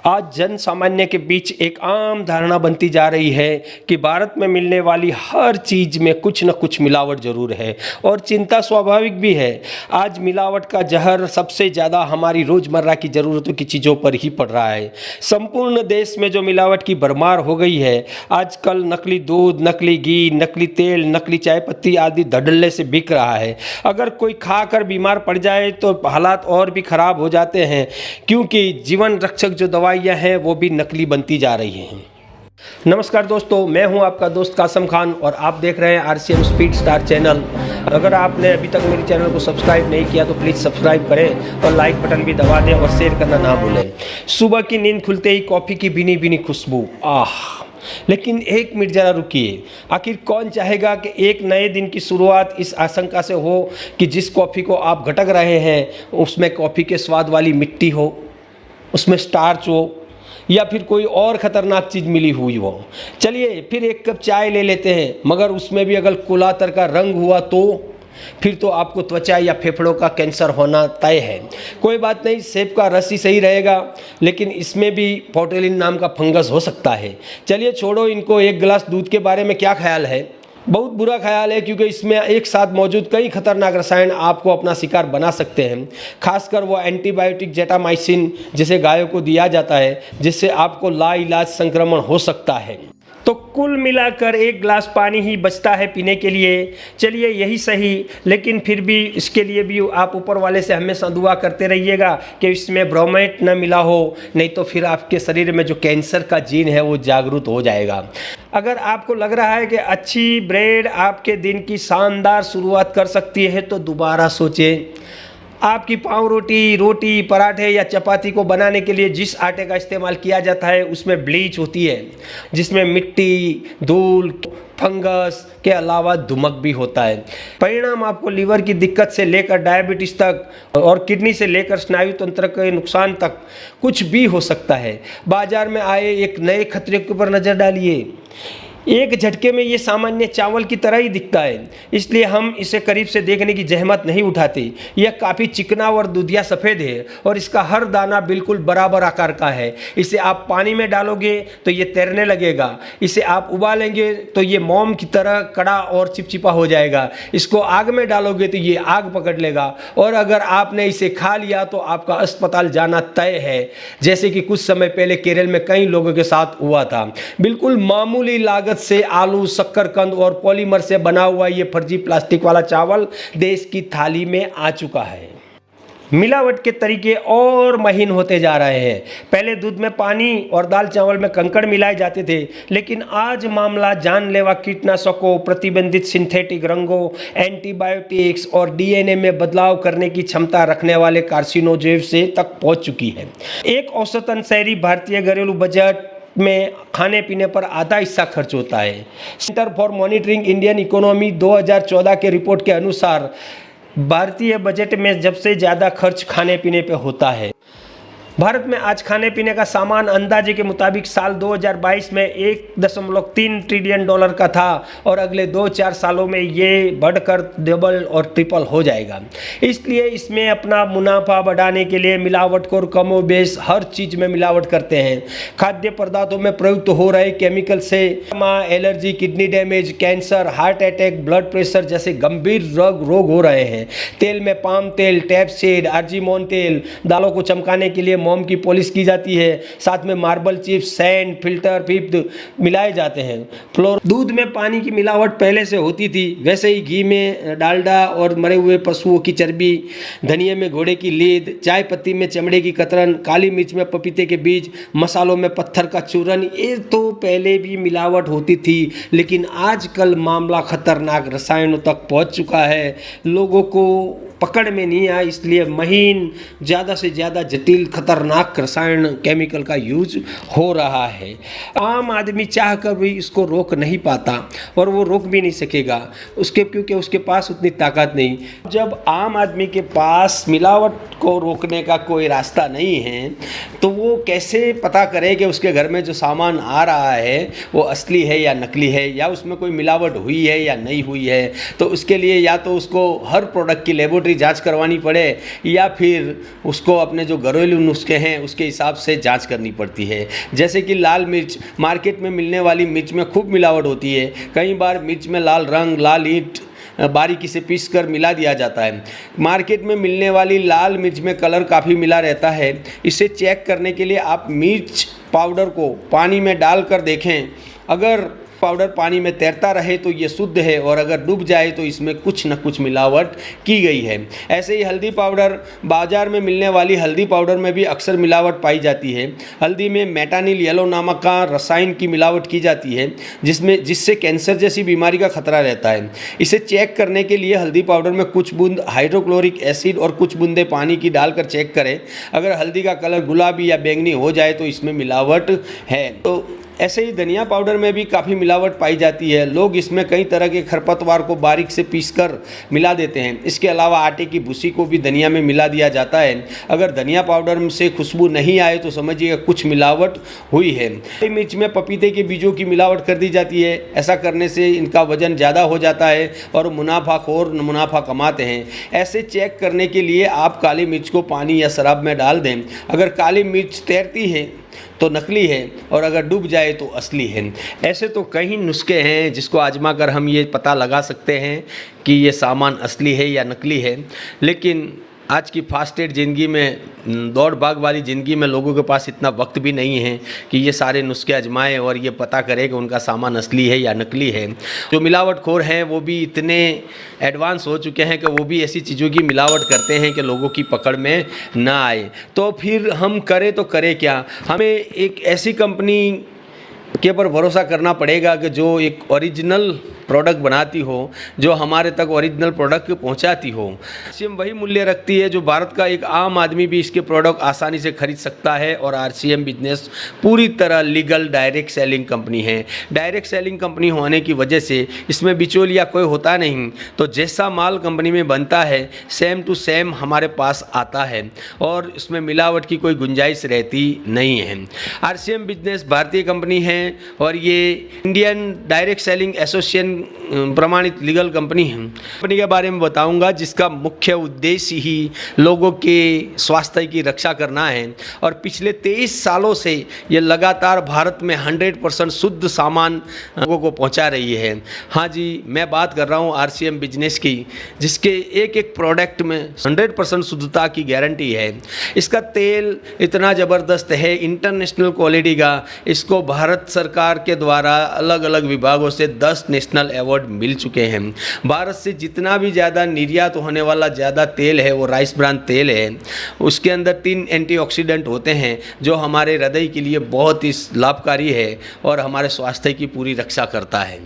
आज जन सामान्य के बीच एक आम धारणा बनती जा रही है कि भारत में मिलने वाली हर चीज़ में कुछ न कुछ मिलावट जरूर है और चिंता स्वाभाविक भी है। आज मिलावट का जहर सबसे ज़्यादा हमारी रोज़मर्रा की ज़रूरतों की चीज़ों पर ही पड़ रहा है। संपूर्ण देश में जो मिलावट की भरमार हो गई है, आजकल नकली दूध, नकली घी, नकली तेल, नकली चाय पत्ती आदि धड़ल्ले से बिक रहा है। अगर कोई खाकर बीमार पड़ जाए तो हालात और भी खराब हो जाते हैं, क्योंकि जीवन रक्षक जो दवाइयाँ हैं वो भी नकली बनती जा रही हैं। नमस्कार दोस्तों, मैं हूं आपका दोस्त कासम खान और आप देख रहे हैं RCM स्पीड स्टार चैनल। अगर आपने अभी तक मेरे चैनल को सब्सक्राइब नहीं किया तो प्लीज़ सब्सक्राइब करें और लाइक बटन भी दबा दें और शेयर करना ना भूलें। सुबह की नींद खुलते ही कॉफ़ी की भीनी भीनी खुशबू, लेकिन एक मिनट ज़रा रुकिए। आखिर कौन चाहेगा कि एक नए दिन की शुरुआत इस आशंका से हो कि जिस कॉफ़ी को आप घटक रहे हैं उसमें कॉफ़ी के स्वाद वाली मिट्टी हो, उसमें स्टार्च हो या फिर कोई और ख़तरनाक चीज़ मिली हुई हो। चलिए फिर एक कप चाय ले लेते हैं, मगर उसमें भी अगर कुलातर का रंग हुआ तो फिर तो आपको त्वचा या फेफड़ों का कैंसर होना तय है। कोई बात नहीं, सेब का रस ही सही रहेगा, लेकिन इसमें भी बोट्युलिन नाम का फंगस हो सकता है। चलिए छोड़ो इनको। एक गिलास दूध के बारे में क्या ख्याल है? बहुत बुरा ख्याल है, क्योंकि इसमें एक साथ मौजूद कई खतरनाक रसायन आपको अपना शिकार बना सकते हैं। खासकर वो एंटीबायोटिक जेटामाइसिन जिसे गायों को दिया जाता है, जिससे आपको लाइलाज संक्रमण हो सकता है। तो कुल मिलाकर एक गिलास पानी ही बचता है पीने के लिए। चलिए यही सही, लेकिन फिर भी इसके लिए भी आप ऊपर वाले से हमेशा दुआ करते रहिएगा कि इसमें ब्रोमेट न मिला हो, नहीं तो फिर आपके शरीर में जो कैंसर का जीन है वो जागरूक हो जाएगा। अगर आपको लग रहा है कि अच्छी ब्रेड आपके दिन की शानदार शुरुआत कर सकती है तो दोबारा सोचें। आपकी पाव रोटी, पराठे या चपाती को बनाने के लिए जिस आटे का इस्तेमाल किया जाता है उसमें ब्लीच होती है, जिसमें मिट्टी, धूल, फंगस के अलावा धुमक भी होता है। परिणाम आपको लीवर की दिक्कत से लेकर डायबिटीज़ तक और किडनी से लेकर स्नायु तंत्र के नुकसान तक कुछ भी हो सकता है। बाजार में आए एक नए खतरे के ऊपर नज़र डालिए। एक झटके में ये सामान्य चावल की तरह ही दिखता है, इसलिए हम इसे करीब से देखने की जहमत नहीं उठाते। यह काफ़ी चिकना और दूधिया सफ़ेद है और इसका हर दाना बिल्कुल बराबर आकार का है। इसे आप पानी में डालोगे तो ये तैरने लगेगा, इसे आप उबालेंगे तो ये मोम की तरह कड़ा और चिपचिपा हो जाएगा, इसको आग में डालोगे तो ये आग पकड़ लेगा, और अगर आपने इसे खा लिया तो आपका अस्पताल जाना तय है, जैसे कि कुछ समय पहले केरल में कई लोगों के साथ हुआ था। बिल्कुल मामूली लागत से आलू, शक्करकंद और पॉलीमर से बना हुआ ये फर्जी प्लास्टिक वाला चावल देश की थाली में आ चुका है। मिलावट के तरीके और महीन होते जा रहे हैं। पहले दूध में पानी और दाल चावल में कंकड़ मिलाए जाते थे, लेकिन आज मामला जानलेवा कीटनाशकों, प्रतिबंधित सिंथेटिक रंगों, एंटीबायोटिक्स और DNA में बदलाव करने की क्षमता रखने वाले कार्सिनोजेन से तक पहुंच चुकी है। एक औसतन शहरी भारतीय घरेलू बजट में खाने पीने पर आधा हिस्सा खर्च होता है। Centre for monitoring Indian economy 2014 के रिपोर्ट के अनुसार भारतीय बजट में सबसे ज़्यादा खर्च खाने पीने पे होता है। भारत में आज खाने पीने का सामान अंदाजे के मुताबिक साल 2022 में 1.3 ट्रिलियन डॉलर का था और अगले 2-4 सालों में ये बढ़कर डबल और ट्रिपल हो जाएगा। इसलिए इसमें अपना मुनाफा बढ़ाने के लिए मिलावटखोर कमोबेश हर चीज़ में मिलावट करते हैं। खाद्य पदार्थों में प्रयुक्त हो रहे केमिकल से allergy, kidney damage, cancer, heart attack, blood pressure जैसे गंभीर रोग हो रहे हैं। तेल में पाम तेल, टैपसीड, आर्जिमोन तेल, दालों को चमकाने के लिए मोम की पॉलिश की जाती है। साथ में मार्बल चिप्स, सैंड, फिल्टर, पिप्ड मिलाए जाते हैं। फ्लोर दूध में पानी की मिलावट पहले से होती थी, वैसे ही घी में डालडा और मरे हुए पशुओं की चर्बी, धनिया में घोड़े की लीद, चाय पत्ती में चमड़े की कतरन, काली मिर्च में पपीते के बीज, मसालों में पत्थर का चूरन, ये तो पहले भी मिलावट होती थी, लेकिन आजकल मामला खतरनाक रसायनों तक पहुंच चुका है। लोगों को पकड़ में नहीं आया, इसलिए महीन, ज़्यादा से ज़्यादा जटिल खतरनाक रसायन केमिकल का यूज हो रहा है। आम आदमी चाह कर भी इसको रोक नहीं पाता और वो रोक भी नहीं सकेगा क्योंकि उसके पास उतनी ताकत नहीं। जब आम आदमी के पास मिलावट को रोकने का कोई रास्ता नहीं है तो वो कैसे पता करे कि उसके घर में जो सामान आ रहा है वो असली है या नकली है, या उसमें कोई मिलावट हुई है या नहीं हुई है। तो उसके लिए या तो उसको हर प्रोडक्ट की लेबोरेटरी लेबोरेटरी जांच करवानी पड़े या फिर उसको अपने जो घरेलू नुस्खे हैं उसके हिसाब से जांच करनी पड़ती है। जैसे कि लाल मिर्च, मार्केट में मिलने वाली मिर्च में खूब मिलावट होती है। कई बार मिर्च में लाल रंग, लाल ईंट बारीकी से पीस कर मिला दिया जाता है। मार्केट में मिलने वाली लाल मिर्च में कलर काफ़ी मिला रहता है। इसे चेक करने के लिए आप मिर्च पाउडर को पानी में डालकर देखें। अगर पाउडर पानी में तैरता रहे तो ये शुद्ध है और अगर डूब जाए तो इसमें कुछ न कुछ मिलावट की गई है। ऐसे ही हल्दी पाउडर, बाज़ार में मिलने वाली हल्दी पाउडर में भी अक्सर मिलावट पाई जाती है। हल्दी में मेटानिल येलो नामक का रसायन की मिलावट की जाती है जिससे कैंसर जैसी बीमारी का खतरा रहता है। इसे चेक करने के लिए हल्दी पाउडर में कुछ बूंद हाइड्रोक्लोरिक एसिड और कुछ बूंदे पानी की डालकर चेक करें। अगर हल्दी का कलर गुलाबी या बैंगनी हो जाए तो इसमें मिलावट है। तो ऐसे ही धनिया पाउडर में भी काफ़ी मिलावट पाई जाती है। लोग इसमें कई तरह के खरपतवार को बारीक से पीसकर मिला देते हैं। इसके अलावा आटे की भूसी को भी धनिया में मिला दिया जाता है। अगर धनिया पाउडर से खुशबू नहीं आए तो समझिएगा कुछ मिलावट हुई है। मिर्च में पपीते के बीजों की मिलावट कर दी जाती है। ऐसा करने से इनका वजन ज़्यादा हो जाता है और मुनाफाखोर मुनाफा कमाते हैं। ऐसे चेक करने के लिए आप काली मिर्च को पानी या शराब में डाल दें। अगर काली मिर्च तैरती है तो नकली है और अगर डूब जाए तो असली है। ऐसे तो कई नुस्खे हैं जिसको आजमा कर हम ये पता लगा सकते हैं कि ये सामान असली है या नकली है। लेकिन आज की फास्टेड ज़िंदगी में, दौड़ भाग वाली ज़िंदगी में लोगों के पास इतना वक्त भी नहीं है कि ये सारे नुस्खे आजमाएं और ये पता करें कि उनका सामान असली है या नकली है। जो मिलावटखोर हैं वो भी इतने एडवांस हो चुके हैं कि वो भी ऐसी चीज़ों की मिलावट करते हैं कि लोगों की पकड़ में ना आए। तो फिर हम करें तो करें क्या? हमें एक ऐसी कंपनी के ऊपर भरोसा करना पड़ेगा कि जो एक ओरिजिनल प्रोडक्ट बनाती हो, जो हमारे तक ओरिजिनल प्रोडक्ट पहुंचाती हो। आरसीएम वही मूल्य रखती है जो भारत का एक आम आदमी भी इसके प्रोडक्ट आसानी से खरीद सकता है। और आरसीएम बिजनेस पूरी तरह लीगल डायरेक्ट सेलिंग कंपनी है। डायरेक्ट सेलिंग कंपनी होने की वजह से इसमें बिचौलिया कोई होता नहीं। तो जैसा माल कंपनी में बनता है सेम टू सेम हमारे पास आता है और इसमें मिलावट की कोई गुंजाइश रहती नहीं है। आरसीएम बिजनेस भारतीय कंपनी है और ये इंडियन डायरेक्ट सेलिंग एसोसिएशन प्रमाणित लीगल कंपनी है। कंपनी के बारे में बताऊंगा जिसका मुख्य उद्देश्य ही लोगों के स्वास्थ्य की रक्षा करना है और पिछले 23 सालों से ये लगातार भारत में 100% शुद्ध सामान लोगों को पहुंचा रही है। हाँ जी, मैं बात कर रहा हूँ आरसीएम बिजनेस की, जिसके एक एक प्रोडक्ट में 100% शुद्धता की गारंटी है। इसका तेल इतना ज़बरदस्त है, इंटरनेशनल क्वालिटी का। इसको भारत सरकार के द्वारा अलग अलग विभागों से 10 नेशनल अवार्ड मिल चुके हैं। भारत से जितना भी ज़्यादा निर्यात होने वाला ज़्यादा तेल है वो राइस ब्रान तेल है। उसके अंदर 3 एंटीऑक्सीडेंट होते हैं जो हमारे हृदय के लिए बहुत ही लाभकारी है और हमारे स्वास्थ्य की पूरी रक्षा करता है।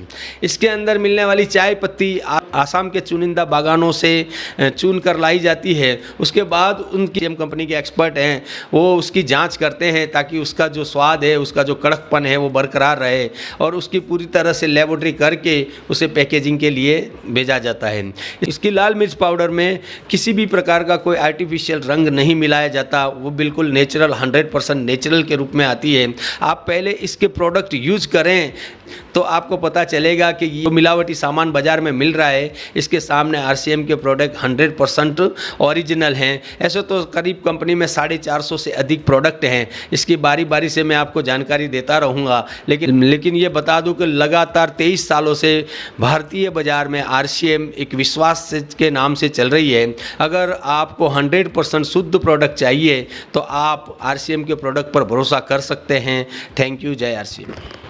इसके अंदर मिलने वाली चाय पत्ती आसाम के चुनिंदा बागानों से चुन कर लाई जाती है। उसके बाद उनकी कंपनी के एक्सपर्ट हैं वो उसकी जांच करते हैं ताकि उसका जो स्वाद है, उसका जो कड़कपन है वो बरकरार रहे और उसकी पूरी तरह से लेबोरेटरी करके उसे पैकेजिंग के लिए भेजा जाता है। इसकी लाल मिर्च पाउडर में किसी भी प्रकार का कोई आर्टिफिशियल रंग नहीं मिलाया जाता। वो बिल्कुल नेचुरल 100% नेचुरल के रूप में आती है। आप पहले इसके प्रोडक्ट यूज करें तो आपको पता चलेगा कि ये मिलावटी सामान बाज़ार में मिल रहा है, इसके सामने आरसीएम के प्रोडक्ट 100% ओरिजिनल हैं। ऐसे तो करीब कंपनी में 450 से अधिक प्रोडक्ट हैं। इसकी बारी बारी से मैं आपको जानकारी देता रहूँगा, लेकिन ये बता दूं कि लगातार 23 सालों से भारतीय बाज़ार में आरसीएम एक विश्वास के नाम से चल रही है। अगर आपको 100% शुद्ध प्रोडक्ट चाहिए तो आप आरसीएम के प्रोडक्ट पर भरोसा कर सकते हैं। Thank you. जय आरसीएम।